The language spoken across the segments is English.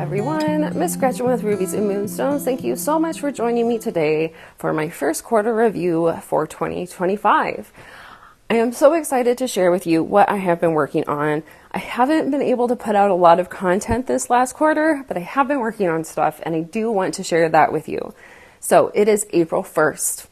everyone, Miss Gretchen with Rubies and Moonstones. Thank you so much for joining me today for my first quarter review for 2025. I am so excited to share with you what I have been working on. I haven't been able to put out a lot of content this last quarter, but I have been working on stuff and I do want to share that with you. So it is April 1st.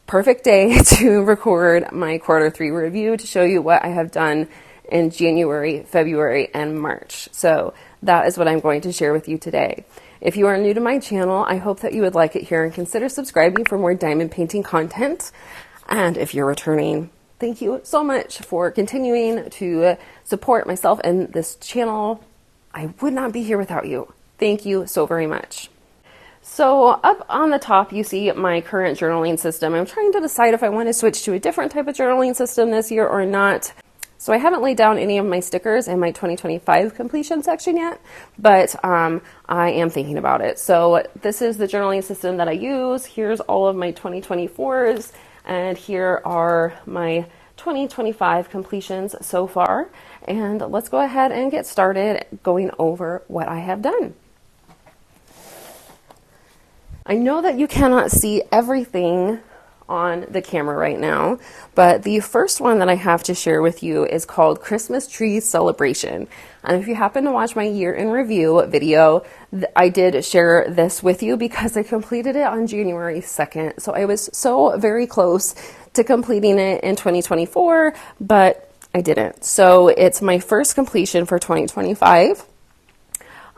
Perfect day to record my quarter 3 review to show you what I have done in January, February, and March. So that is what I'm going to share with you today. If you are new to my channel, I hope that you would like it here and consider subscribing for more diamond painting content. And if you're returning, thank you so much for continuing to support myself and this channel. I would not be here without you. Thank you so very much. So up on the top, you see my current journaling system. I'm trying to decide if I want to switch to a different type of journaling system this year or not. So I haven't laid down any of my stickers in my 2025 completion section yet, but I am thinking about it. So this is the journaling system that I use. Here's all of my 2024s, and here are my 2025 completions so far. And let's go ahead and get started going over what I have done. I know that you cannot see everything on the camera right now, but the first one that I have to share with you is called Christmas Tree Celebration. And if you happen to watch my year in review video, I did share this with you because I completed it on January 2nd. So I was so very close to completing it in 2024, but I didn't. So it's my first completion for 2025.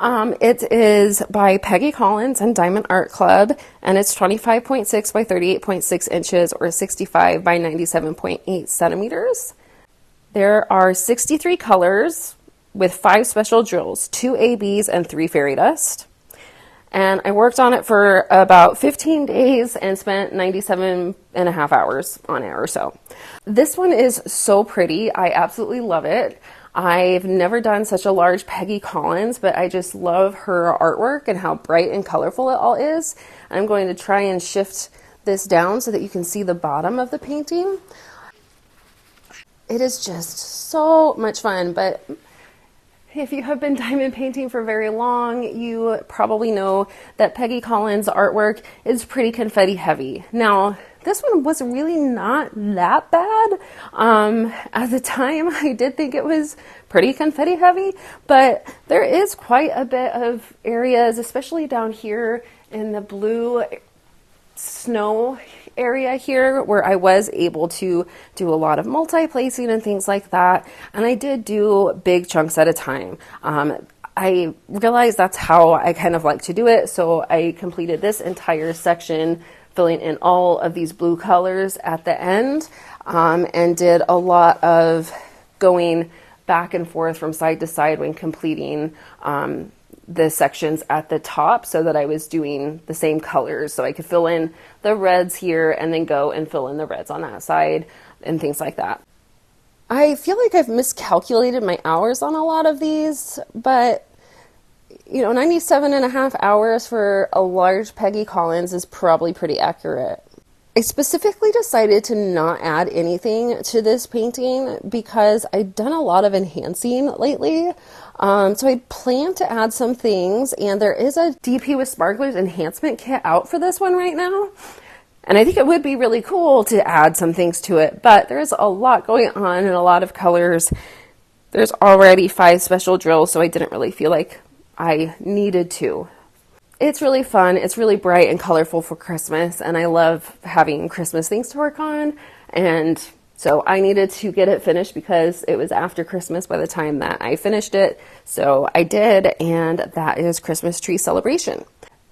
It is by Peggy Collins and Diamond Art Club, and it's 25.6 by 38.6 inches or 65 by 97.8 centimeters. There are 63 colors with 5 special drills, 2 ABs and 3 fairy dust. And I worked on it for about 15 days and spent 97.5 hours on it or so. This one is so pretty. I absolutely love it. I've never done such a large Peggy Collins, but I just love her artwork and how bright and colorful it all is. I'm going to try and shift this down so that you can see the bottom of the painting. It is just so much fun, but if you have been diamond painting for very long, you probably know that Peggy Collins' artwork is pretty confetti heavy. Now, this one was really not that bad. At the time, I did think it was pretty confetti heavy, but there is quite a bit of areas, especially down here in the blue snow area here, where I was able to do a lot of multi-placing and things like that. And I did do big chunks at a time. I realized that's how I kind of like to do it. So I completed this entire section filling in all of these blue colors at the end, and did a lot of going back and forth from side to side when completing the sections at the top, so that I was doing the same colors, so I could fill in the reds here and then go and fill in the reds on that side and things like that. I feel like I've miscalculated my hours on a lot of these, but 97.5 hours for a large Peggy Collins is probably pretty accurate. I specifically decided to not add anything to this painting because I'd done a lot of enhancing lately. So I planned to add some things, and there is a DP with Sparklers enhancement kit out for this one right now. And I think it would be really cool to add some things to it, but there's a lot going on and a lot of colors. There's already 5 special drills, so I didn't really feel like I needed to. It's really fun. It's really bright and colorful for Christmas, and I love having Christmas things to work on. And so I needed to get it finished because it was after Christmas by the time that I finished it. So I did, and that is Christmas Tree Celebration.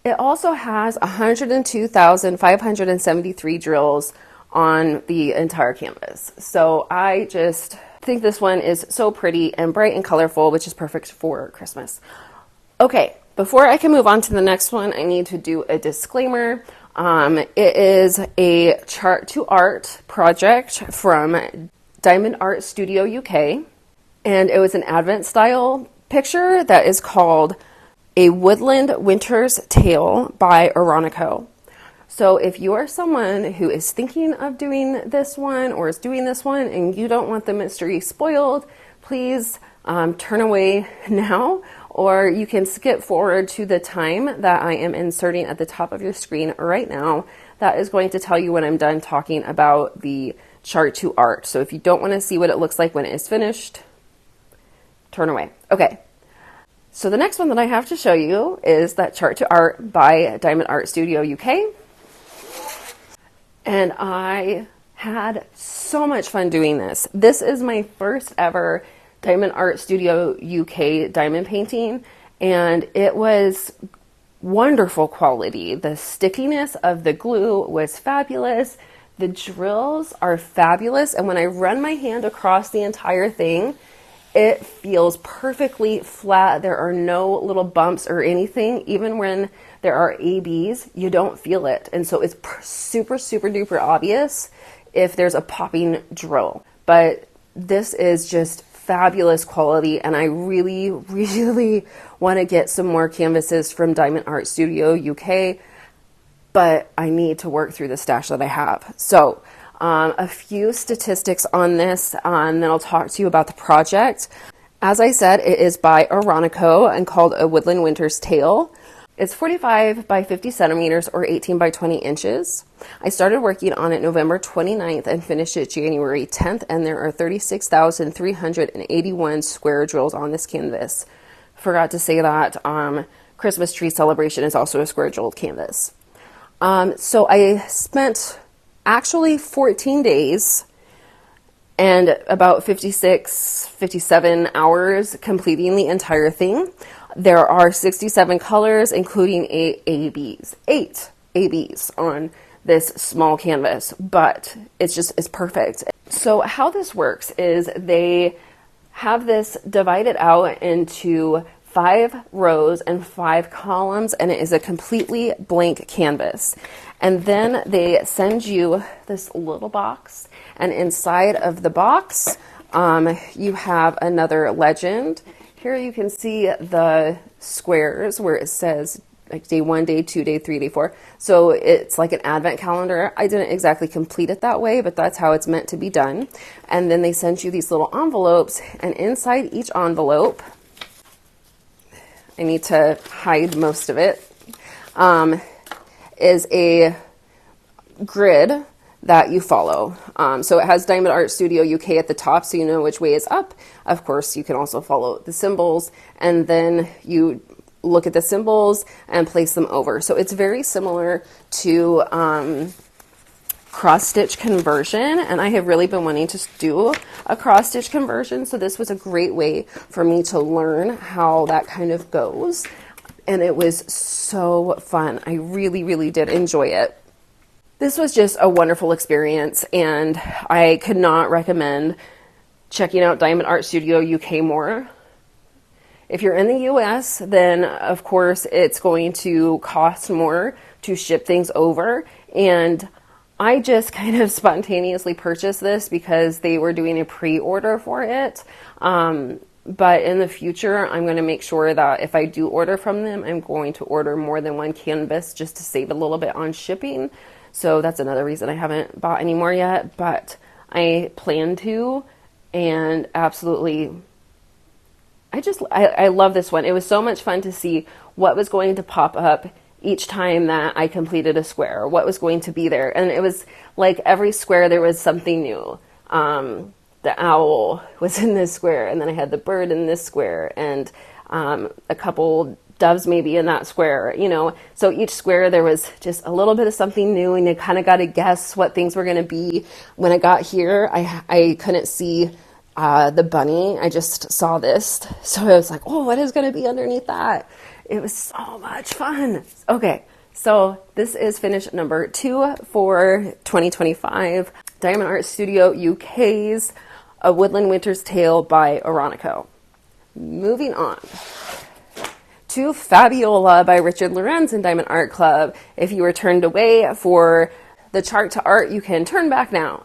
It also has 102,573 drills on the entire canvas. So I just think this one is so pretty and bright and colorful, which is perfect for Christmas. Okay, before I can move on to the next one, I need to do a disclaimer. It is a chart to art project from Diamond Art Studio UK, and it was an Advent style picture that is called A Woodland Winter's Tale by Oronoco. So if you are someone who is thinking of doing this one or is doing this one and you don't want the mystery spoiled, please turn away now or you can skip forward to the time that I am inserting at the top of your screen right now. That is going to tell you when I'm done talking about the chart to art. So if you don't want to see what it looks like when it is finished, turn away. Okay. So the next one that I have to show you is that chart to art by Diamond Art Studio UK. And I had so much fun doing this. This is my first ever Diamond Art Studio UK diamond painting, and it was wonderful quality. The stickiness of the glue was fabulous. The drills are fabulous, and when I run my hand across the entire thing, it feels perfectly flat. There are no little bumps or anything. Even when there are ABs, you don't feel it. And so it's super, super duper obvious if there's a popping drill. But this is just fabulous quality, and I really, really want to get some more canvases from Diamond Art Studio UK, but I need to work through the stash that I have. So a few statistics on this, and then I'll talk to you about the project. As I said, it is by Oronoco and called A Woodland Winter's Tale. It's 45 by 50 centimeters or 18 by 20 inches. I started working on it November 29th and finished it January 10th, and there are 36,381 square drills on this canvas. Forgot to say that Christmas tree celebration is also a square drilled canvas. So I spent actually 14 days and about 57 hours completing the entire thing. There are 67 colors, including 8 ABs on this small canvas, but it's perfect. So how this works is they have this divided out into 5 rows and 5 columns, and it is a completely blank canvas. And then they send you this little box, and inside of the box, you have another legend. Here you can see the squares where it says like day 1, day 2, day 3, day 4. So it's like an advent calendar. I didn't exactly complete it that way, but that's how it's meant to be done. And then they send you these little envelopes, and inside each envelope, I need to hide most of it, is a grid that you follow. So it has Diamond Art Studio UK at the top, so you know which way is up. Of course, you can also follow the symbols, and then you look at the symbols and place them over. So it's very similar to cross-stitch conversion, and I have really been wanting to do a cross-stitch conversion, so this was a great way for me to learn how that kind of goes, and it was so fun. I really, really did enjoy it. This was just a wonderful experience, and I could not recommend checking out Diamond Art Studio UK more. If you're in the US, then of course it's going to cost more to ship things over, and I just kind of spontaneously purchased this because they were doing a pre-order for it. But in the future, I'm going to make sure that if I do order from them, I'm going to order more than one canvas just to save a little bit on shipping. So that's another reason I haven't bought any more yet, but I plan to, and absolutely, I love this one. It was so much fun to see what was going to pop up each time that I completed a square, what was going to be there. And it was like every square there was something new. The owl was in this square, and then I had the bird in this square, and a couple doves maybe in that square, you know. So each square there was just a little bit of something new, and you kind of got to guess what things were going to be. When I got here, I couldn't see the bunny. I just saw this. So I was like, oh, what is going to be underneath that? It was so much fun. Okay, so this is finish number 2 for 2025. Diamond Art Studio UK's A Woodland Winter's Tale by Oronoco. Moving on to Fabiola by Richard Lorenz and Diamond Art Club. If you were turned away for the chart to art, you can turn back now.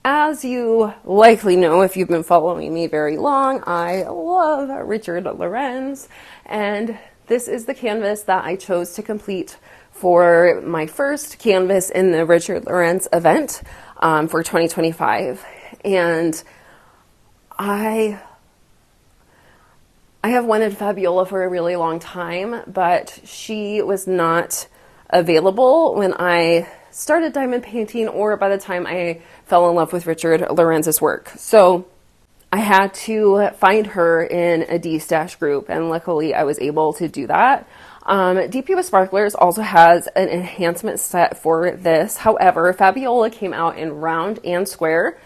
As you likely know, if you've been following me very long, I love Richard Lorenz, and this is the canvas that I chose to complete for my first canvas in the Richard Lorenz event for 2025. And I I have wanted Fabiola for a really long time, but she was not available when I started diamond painting or by the time I fell in love with Richard Lorenz's work. So I had to find her in a D-Stash group, and luckily I was able to do that. DP with Sparklers also has an enhancement set for this. However, Fabiola came out in round and square,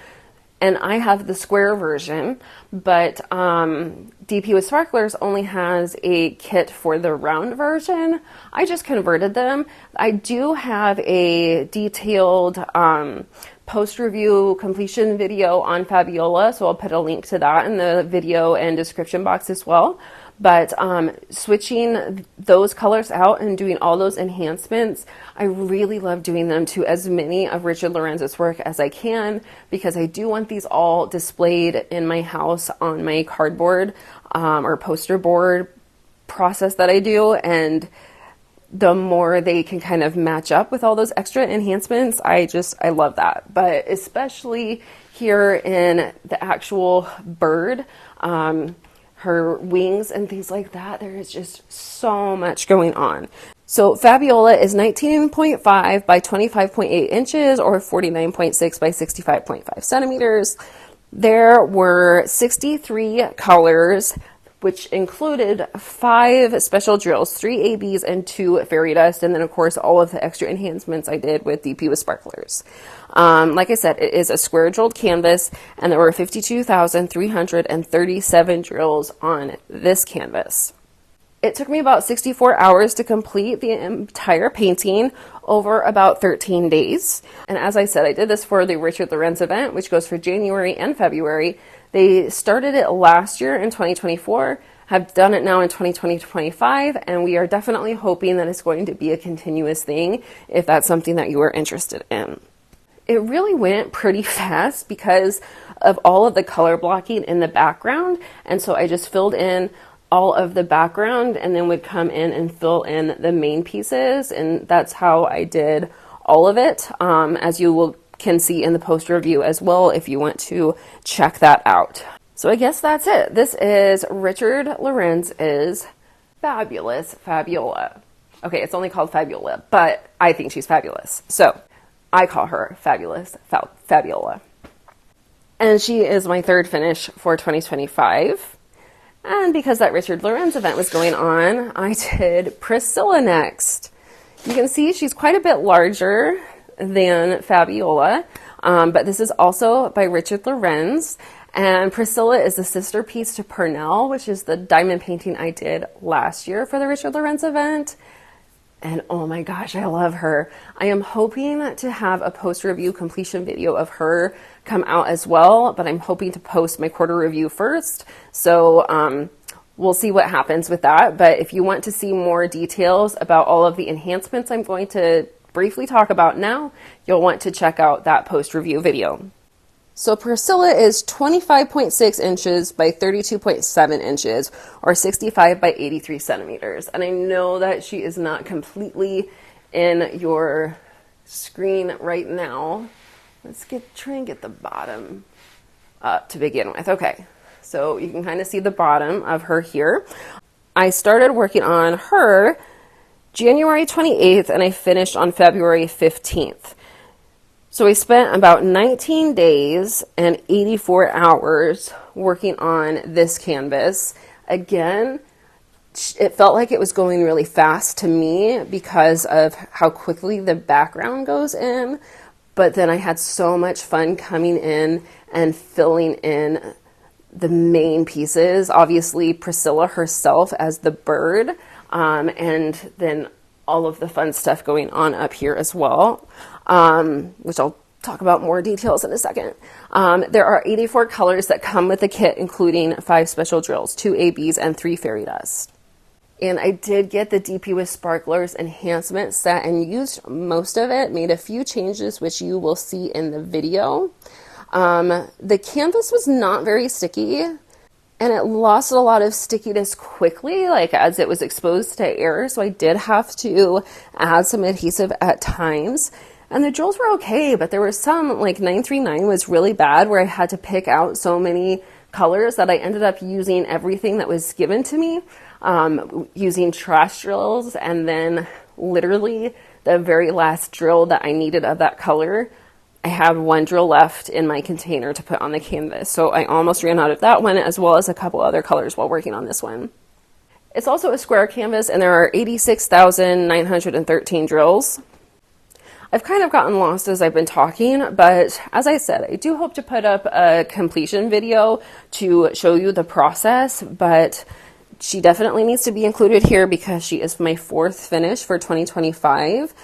and I have the square version, but DP with Sparklers only has a kit for the round version. I just converted them. I do have a detailed post-review completion video on Fabiola, so I'll put a link to that in the video and description box as well. But switching those colors out and doing all those enhancements, I really love doing them to as many of Richard Lorenz's work as I can, because I do want these all displayed in my house on my cardboard or poster board process that I do. And the more they can kind of match up with all those extra enhancements, I love that. But especially here in the actual bird, her wings and things like that, there is just so much going on. So Fabiola is 19.5 by 25.8 inches or 49.6 by 65.5 centimeters. There were 63 colors, which included 5 special drills, 3 ABs and 2 fairy dust, and then of course all of the extra enhancements I did with DP with Sparklers. Like I said, it is a square drilled canvas, and there were 52,337 drills on this canvas. It took me about 64 hours to complete the entire painting over about 13 days. And as I said, I did this for the Richard Lorenz event, which goes for January and February. They started it last year in 2024, have done it now in 2025, and we are definitely hoping that it's going to be a continuous thing if that's something that you are interested in. It really went pretty fast because of all of the color blocking in the background, and so I just filled in all of the background and then would come in and fill in the main pieces, and that's how I did all of it, as you can see in the post review as well if you want to check that out. So I guess that's it. This is Richard Lorenz's fabulous Fabiola. Okay, it's only called Fabiola, but I think she's fabulous. So I call her fabulous Fabiola. And she is my third finish for 2025. And because that Richard Lorenz event was going on, I did Priscilla next. You can see she's quite a bit larger than Fabiola, but this is also by Richard Lorenz. And Priscilla is the sister piece to Purnell, which is the diamond painting I did last year for the Richard Lorenz event. And oh my gosh, I love her. I am hoping to have a post-review completion video of her come out as well, but I'm hoping to post my quarter review first. So we'll see what happens with that. But if you want to see more details about all of the enhancements I'm going to briefly talk about now, you'll want to check out that post-review video. So Priscilla is 25.6 inches by 32.7 inches, or 65 by 83 centimeters. And I know that she is not completely in your screen right now. Let's try and get the bottom up to begin with. Okay, so you can kind of see the bottom of her here. I started working on her January 28th, and I finished on February 15th. So I spent about 19 days and 84 hours working on this canvas. Again, it felt like it was going really fast to me because of how quickly the background goes in, but then I had so much fun coming in and filling in the main pieces. Obviously, Priscilla herself as the bird, and then all of the fun stuff going on up here as well, which I'll talk about more details in a second. There are 84 colors that come with the kit, including 5 special drills, 2 ABs, and 3 fairy dust. And I did get the DP with Sparklers enhancement set and used most of it, made a few changes, which you will see in the video. The canvas was not very sticky, and it lost a lot of stickiness quickly, like as it was exposed to air. So I did have to add some adhesive at times. And the drills were okay, but there were some, like 939 was really bad, where I had to pick out so many colors that I ended up using everything that was given to me, using trash drills, and then literally the very last drill that I needed of that color, I had one drill left in my container to put on the canvas. So I almost ran out of that one, as well as a couple other colors while working on this one. It's also a square canvas, and there are 86,913 drills. I've kind of gotten lost as I've been talking, but as I said, I do hope to put up a completion video to show you the process, but she definitely needs to be included here because she is my 4th finish for 2025.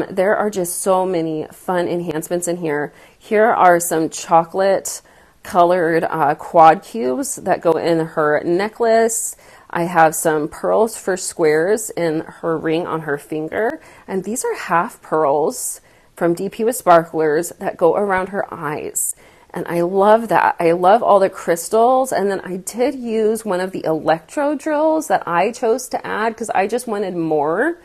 There are just so many fun enhancements in here. Here are some chocolate colored quad cubes that go in her necklace. I have some pearls for squares in her ring on her finger, and these are half pearls from DP with Sparklers that go around her eyes. And I love that. I love all the crystals. And then I did use one of the electro drills that I chose to add because I just wanted more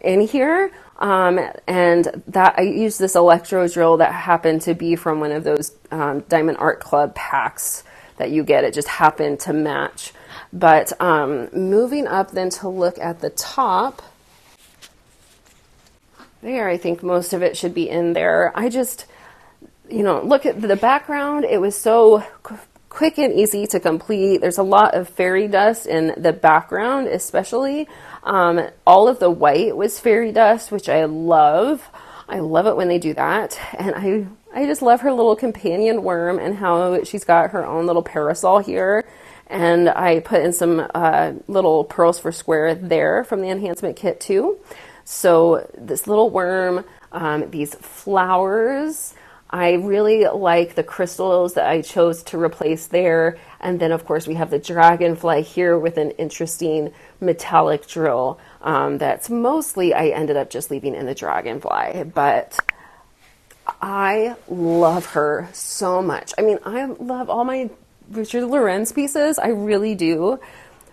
in here. And that I used this electro drill that happened to be from one of those Diamond Art Club packs that you get. It just happened to match. But moving up then to look at the top, there, I think most of it should be in there. I just, look at the background. It was so quick and easy to complete. There's a lot of fairy dust in the background, especially. All of the white was fairy dust, which I love. I love it when they do that. And I just love her little companion worm and how she's got her own little parasol here. And I put in some little pearls for square there from the enhancement kit too. So this little worm, these flowers, I really like the crystals that I chose to replace there. And then of course we have the dragonfly here with an interesting metallic drill that's mostly I ended up just leaving in the dragonfly, but I love her so much. I mean, I love all my Richard Lorenz pieces, I really do.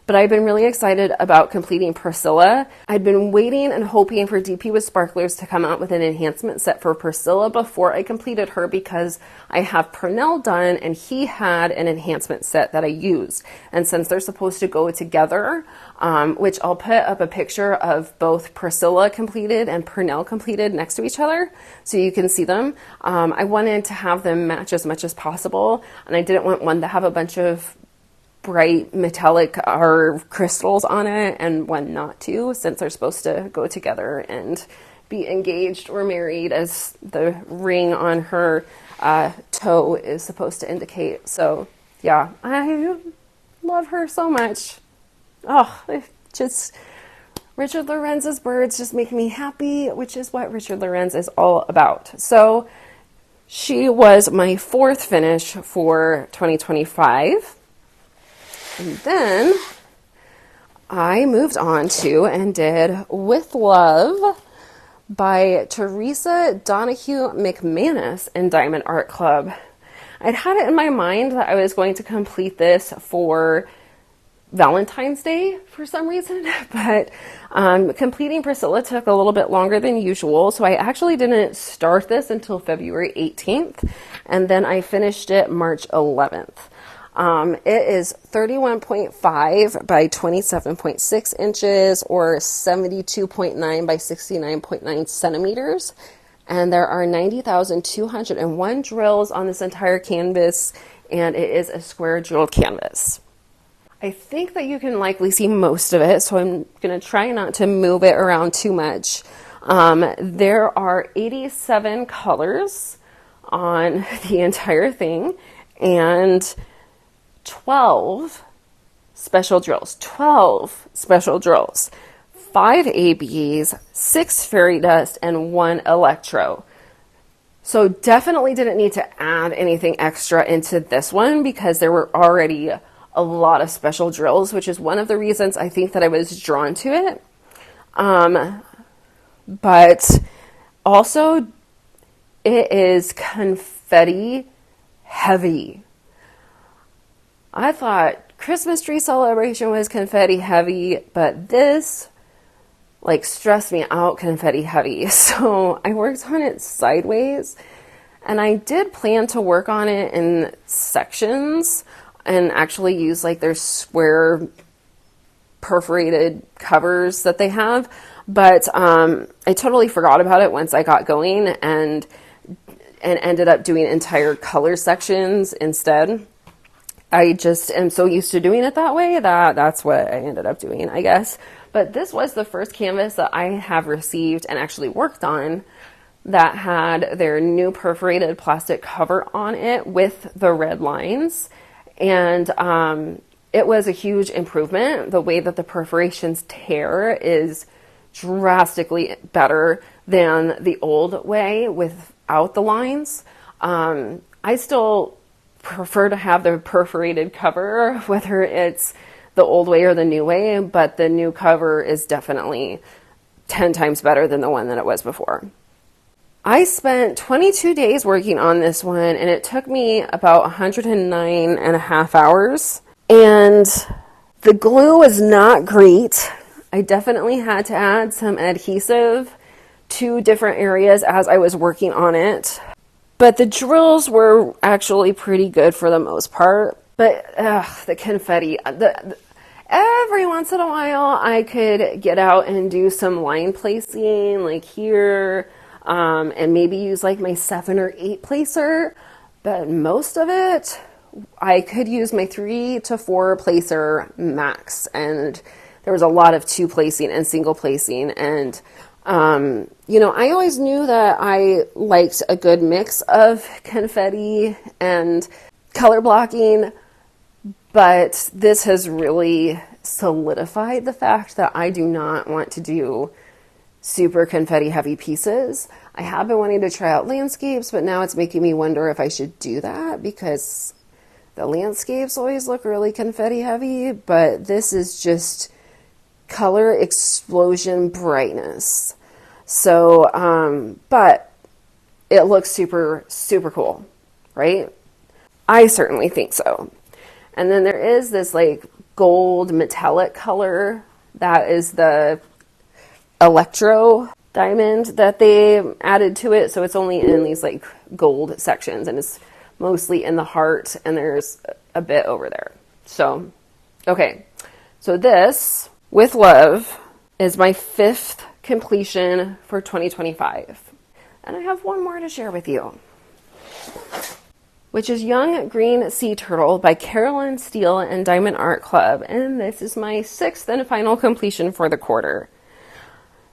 But I've been really excited about completing Priscilla. I'd been waiting and hoping for DP with Sparklers to come out with an enhancement set for Priscilla before I completed her because I have Purnell done and he had an enhancement set that I used. And since they're supposed to go together, which I'll put up a picture of both Priscilla completed and Purnell completed next to each other so you can see them. I wanted to have them match as much as possible, and I didn't want one to have a bunch of bright metallic or crystals on it and one not to, since they're supposed to go together and be engaged or married as the ring on her toe is supposed to indicate. So yeah, I love her so much. Oh, Richard Lorenz's birds just make me happy, which is what Richard Lorenz is all about. So she was my 4th finish for 2025. And then I moved on to and did With Love by Theresa, Donahue, McManus, and Diamond Art Club. I'd had it in my mind that I was going to complete this for Valentine's Day for some reason, but completing Priscilla took a little bit longer than usual, so I actually didn't start this until February 18th, and then I finished it March 11th. It is 31.5 by 27.6 inches or 72.9 by 69.9 centimeters. And there are 90,201 drills on this entire canvas, and it is a square drilled canvas. I think that you can likely see most of it, so I'm going to try not to move it around too much. There are 87 colors on the entire thing, and 12 special drills, 5 ABs, 6 fairy dust, and 1 electro. So definitely didn't need to add anything extra into this one because there were already a lot of special drills, which is one of the reasons I think that I was drawn to it. But also it is confetti heavy. I thought Christmas tree celebration was confetti heavy, but this stressed me out confetti heavy. So I worked on it sideways, and I did plan to work on it in sections. and actually use like their square perforated covers that they have. But I totally forgot about it once I got going and ended up doing entire color sections instead. I just am so used to doing it that way that's what I ended up doing, I guess. But this was the first canvas that I have received and actually worked on that had their new perforated plastic cover on it with the red lines. And it was a huge improvement. The way that the perforations tear is drastically better than the old way without the lines. I still prefer to have the perforated cover, whether it's the old way or the new way, but the new cover is definitely 10 times better than the one that it was before. I spent 22 days working on this one, and it took me about 109 and a half hours. And the glue was not great. I definitely had to add some adhesive to different areas as I was working on it. But the drills were actually pretty good for the most part. But the confetti, every once in a while I could get out and do some line placing, like here, and maybe use like my 7 or 8 placer. But most of it, I could use my 3 to 4 placer max. And there was a lot of 2 placing and single placing. And I always knew that I liked a good mix of confetti and color blocking, but this has really solidified the fact that I do not want to do super confetti heavy pieces. I have been wanting to try out landscapes, but now it's making me wonder if I should do that because the landscapes always look really confetti heavy, but this is just color explosion brightness. So, but it looks super, super cool, right? I certainly think so. And then there is this like gold metallic color that is the electro diamond that they added to it. So it's only in these like gold sections and it's mostly in the heart and there's a bit over there. So, okay. So this, with love, is my 5th completion for 2025. And I have one more to share with you, which is Young Green Sea Turtle by Carolyn, Steele, and Diamond Art Club. And this is my 6th and final completion for the quarter.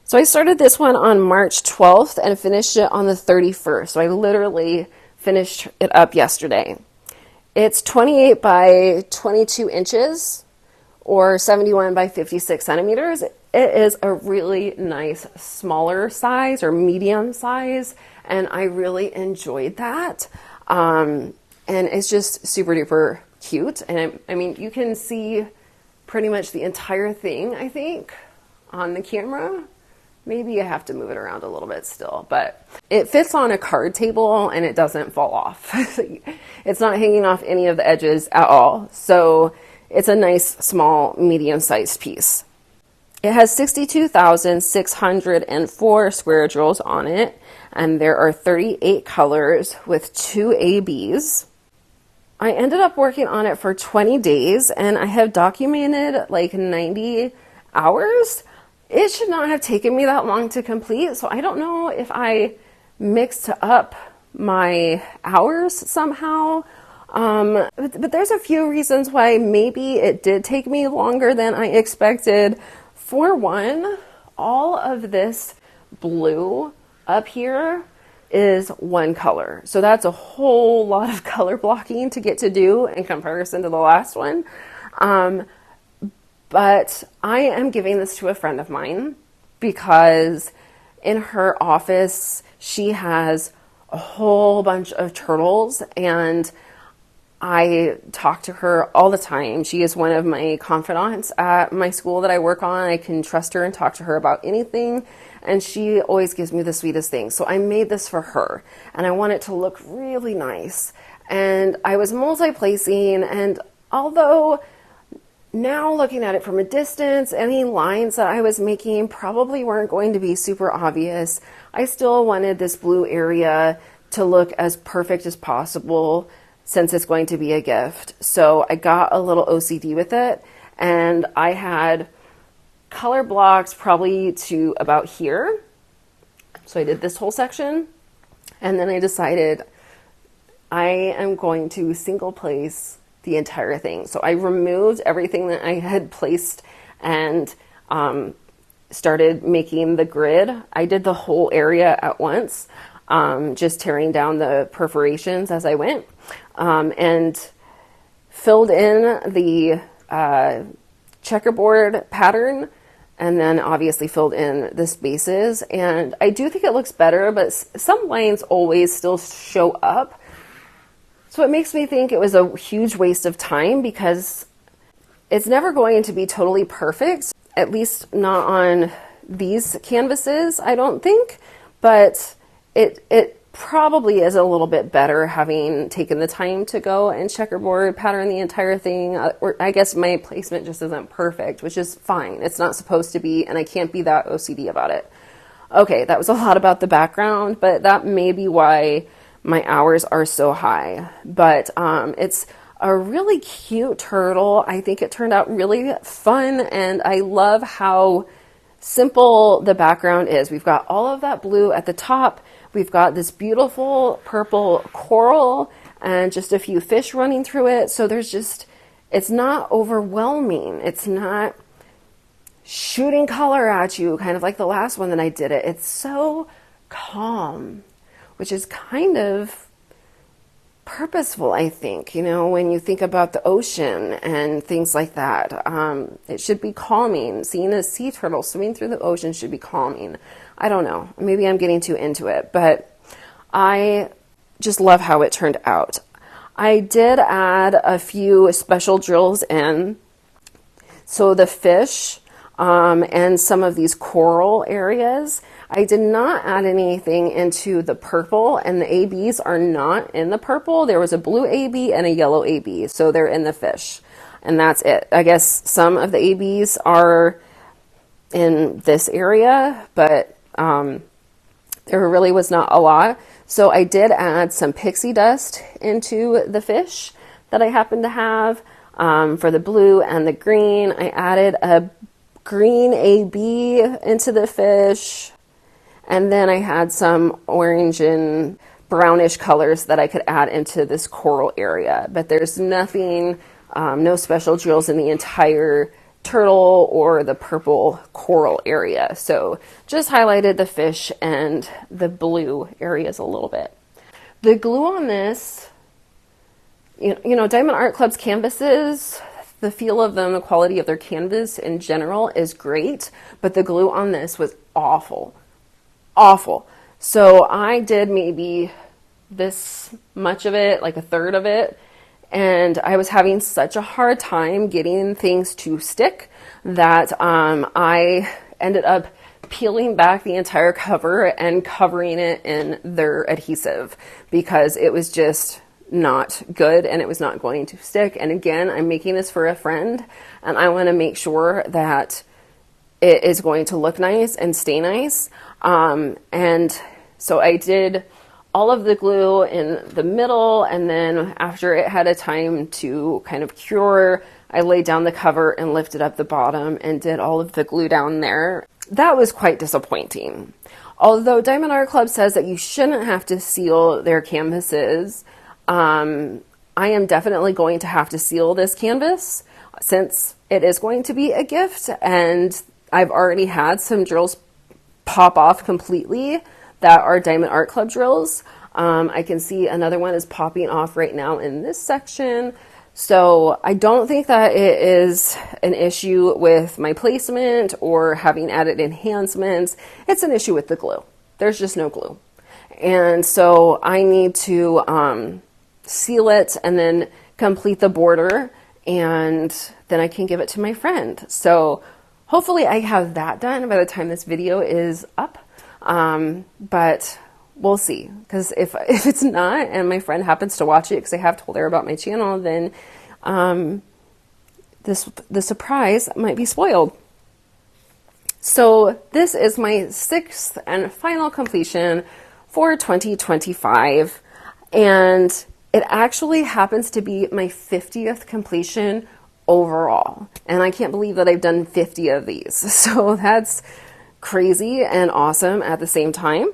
So I started this one on March 12th and finished it on the 31st. So I literally finished it up yesterday. It's 28 by 22 inches or 71 by 56 centimeters. It is a really nice smaller size or medium size, and I really enjoyed that. And it's just super duper cute. And I mean, you can see pretty much the entire thing, I think, on the camera. Maybe I have to move it around a little bit still, but it fits on a card table and it doesn't fall off. It's not hanging off any of the edges at all. So it's a nice, small, medium-sized piece. It has 62,604 square drills on it, and there are 38 colors with 2 ABs. I ended up working on it for 20 days, and I have documented like 90 hours. It should not have taken me that long to complete, so I don't know if I mixed up my hours somehow. But there's a few reasons why maybe it did take me longer than I expected. For one, all of this blue up here is one color. So that's a whole lot of color blocking to get to do in comparison to the last one. But I am giving this to a friend of mine because in her office, she has a whole bunch of turtles and I talk to her all the time. She is one of my confidants at my school that I work on. I can trust her and talk to her about anything. And she always gives me the sweetest things. So I made this for her and I want it to look really nice. And I was multi-placing, and although now looking at it from a distance, any lines that I was making probably weren't going to be super obvious, I still wanted this blue area to look as perfect as possible since it's going to be a gift. So I got a little OCD with it, and I had color blocks probably to about here. So I did this whole section, and then I decided I am going to single place the entire thing. So I removed everything that I had placed and started making the grid. I did the whole area at once, just tearing down the perforations as I went, and filled in the checkerboard pattern, and then obviously filled in the spaces. And I do think it looks better, but some lines always still show up. So it makes me think it was a huge waste of time, because it's never going to be totally perfect, at least not on these canvases, I don't think, but it probably is a little bit better having taken the time to go and checkerboard pattern the entire thing. Or I guess my placement just isn't perfect, which is fine. It's not supposed to be, and I can't be that OCD about it. Okay, that was a lot about the background, but that may be why my hours are so high. But it's a really cute turtle. I think it turned out really fun, and I love how simple the background is. We've got all of that blue at the top. We've got this beautiful purple coral and just a few fish running through it. So there's just, it's not overwhelming. It's not shooting color at you, kind of like the last one that I did it. It's so calm, which is kind of purposeful, I think. You know, when you think about the ocean and things like that, it should be calming. Seeing a sea turtle swimming through the ocean should be calming. I don't know. Maybe I'm getting too into it, but I just love how it turned out. I did add a few special drills in. So the fish and some of these coral areas, I did not add anything into the purple, and the ABs are not in the purple. There was a blue AB and a yellow AB, so they're in the fish, and that's it. I guess some of the ABs are in this area, but there really was not a lot. So I did add some pixie dust into the fish that I happen to have for the blue and the green. I added a green AB into the fish, and then I had some orange and brownish colors that I could add into this coral area. But there's nothing, no special drills in the entire turtle or the purple coral area. So just highlighted the fish and the blue areas a little bit. The glue on this, you know, Diamond Art Club's canvases, the feel of them, the quality of their canvas in general is great, but the glue on this was awful. So I did maybe this much of it, like a third of it, and I was having such a hard time getting things to stick that I ended up peeling back the entire cover and covering it in their adhesive, because it was just not good and it was not going to stick. And again, I'm making this for a friend, and I want to make sure that it is going to look nice and stay nice. And so I did all of the glue in the middle, and then after it had a time to kind of cure, I laid down the cover and lifted up the bottom and did all of the glue down there. That was quite disappointing. Although Diamond Art Club says that you shouldn't have to seal their canvases, I am definitely going to have to seal this canvas since it is going to be a gift, and I've already had some drills pop off completely that are Diamond Art Club drills. I can see another one is popping off right now in this section. So I don't think that it is an issue with my placement or having added enhancements. It's an issue with the glue. There's just no glue. And so I need to seal it and then complete the border, and then I can give it to my friend. So hopefully I have that done by the time this video is up. But we'll see, because if it's not and my friend happens to watch it, because I have told her about my channel, then the surprise might be spoiled. So this is my 6th and final completion for 2025, and It actually happens to be my 50th completion overall. And I can't believe that I've done 50 of these. So that's crazy and awesome at the same time.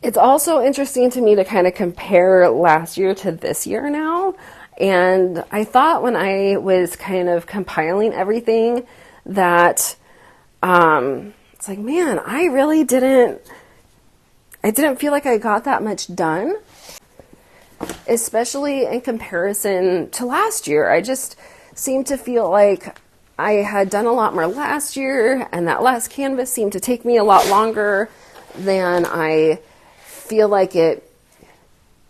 It's also interesting to me to kind of compare last year to this year now. And I thought when I was kind of compiling everything that it's like, man, I didn't feel like I got that much done, especially in comparison to last year. I just seemed to feel like I had done a lot more last year, and that last canvas seemed to take me a lot longer than I feel like it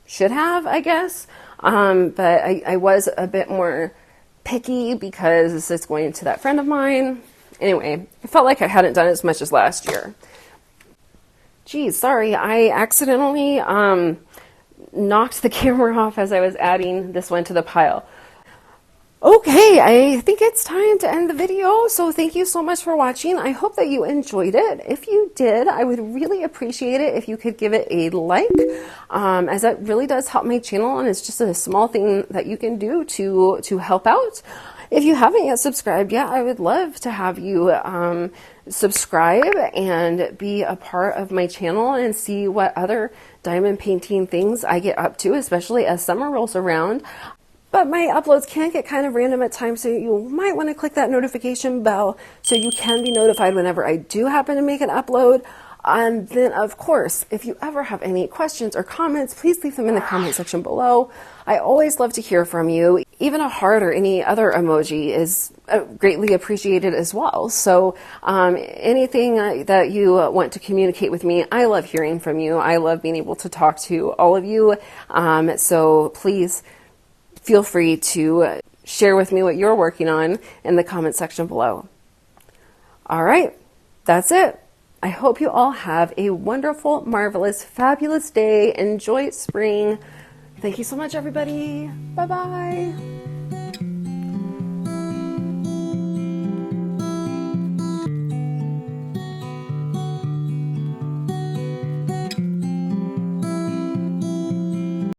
should have, I guess. But I was a bit more picky because it's going to that friend of mine. Anyway, I felt like I hadn't done as much as last year. Geez, sorry, I accidentally knocked the camera off as I was adding this one to the pile. Okay, I think it's time to end the video, so thank you so much for watching. I hope that you enjoyed it. If you did, I would really appreciate it if you could give it a like, as that really does help my channel, and it's just a small thing that you can do to help out. If you haven't yet subscribed yet, I would love to have you subscribe and be a part of my channel and see what other diamond painting things I get up to, especially as summer rolls around. But my uploads can get kind of random at times, so you might want to click that notification bell so you can be notified whenever I do happen to make an upload. And then, of course, if you ever have any questions or comments, please leave them in the comment section below. I always love to hear from you. Even a heart or any other emoji is greatly appreciated as well. So anything that you want to communicate with me, I love hearing from you. I love being able to talk to all of you. So please feel free to share with me what you're working on in the comment section below. All right, that's it. I hope you all have a wonderful, marvelous, fabulous day. Enjoy spring. Thank you so much, everybody. Bye-bye.